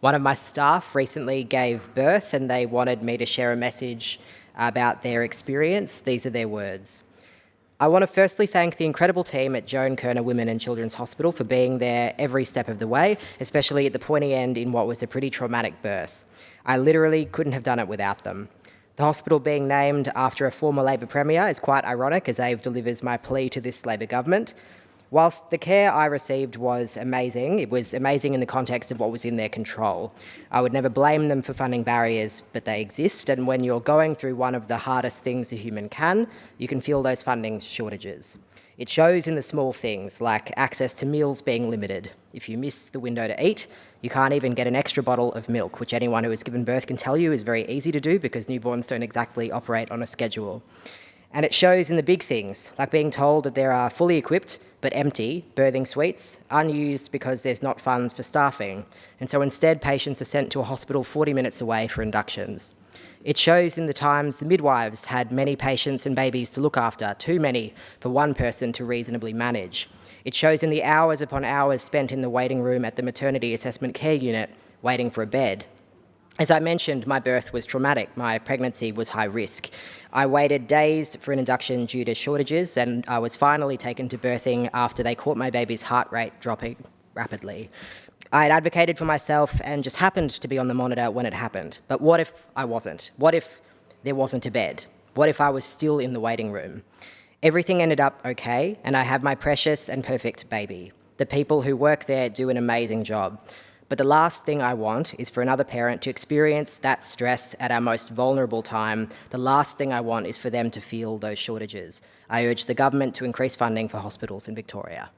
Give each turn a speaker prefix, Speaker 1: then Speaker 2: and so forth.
Speaker 1: One of my staff recently gave birth and they wanted me to share a message about their experience. These are their words. I want to firstly thank the incredible team at Joan Kerner Women and Children's Hospital for being there every step of the way, especially at the pointy end in what was a pretty traumatic birth. I literally couldn't have done it without them. The hospital being named after a former Labor Premier is quite ironic, as Ave delivers my plea to this Labor government. Whilst the care I received was amazing, it was amazing in the context of what was in their control. I would never blame them for funding barriers, but they exist, and when you're going through one of the hardest things a human can, you can feel those funding shortages. It shows in the small things, like access to meals being limited. If you miss the window to eat, you can't even get an extra bottle of milk, which anyone who has given birth can tell you is very easy to do because newborns don't exactly operate on a schedule. And it shows in the big things, like being told that there are fully equipped but empty birthing suites, unused because there's not funds for staffing, and so instead patients are sent to a hospital 40 minutes away for inductions. It shows in the times the midwives had many patients and babies to look after, too many for one person to reasonably manage. It shows in the hours upon hours spent in the waiting room at the maternity assessment care unit, waiting for a bed. As I mentioned, my birth was traumatic. My pregnancy was high risk. I waited days for an induction due to shortages, and I was finally taken to birthing after they caught my baby's heart rate dropping rapidly. I had advocated for myself and just happened to be on the monitor when it happened. But what if I wasn't? What if there wasn't a bed? What if I was still in the waiting room? Everything ended up okay, and I have my precious and perfect baby. The people who work there do an amazing job. But the last thing I want is for another parent to experience that stress at our most vulnerable time. The last thing I want is for them to feel those shortages. I urge the government to increase funding for hospitals in Victoria.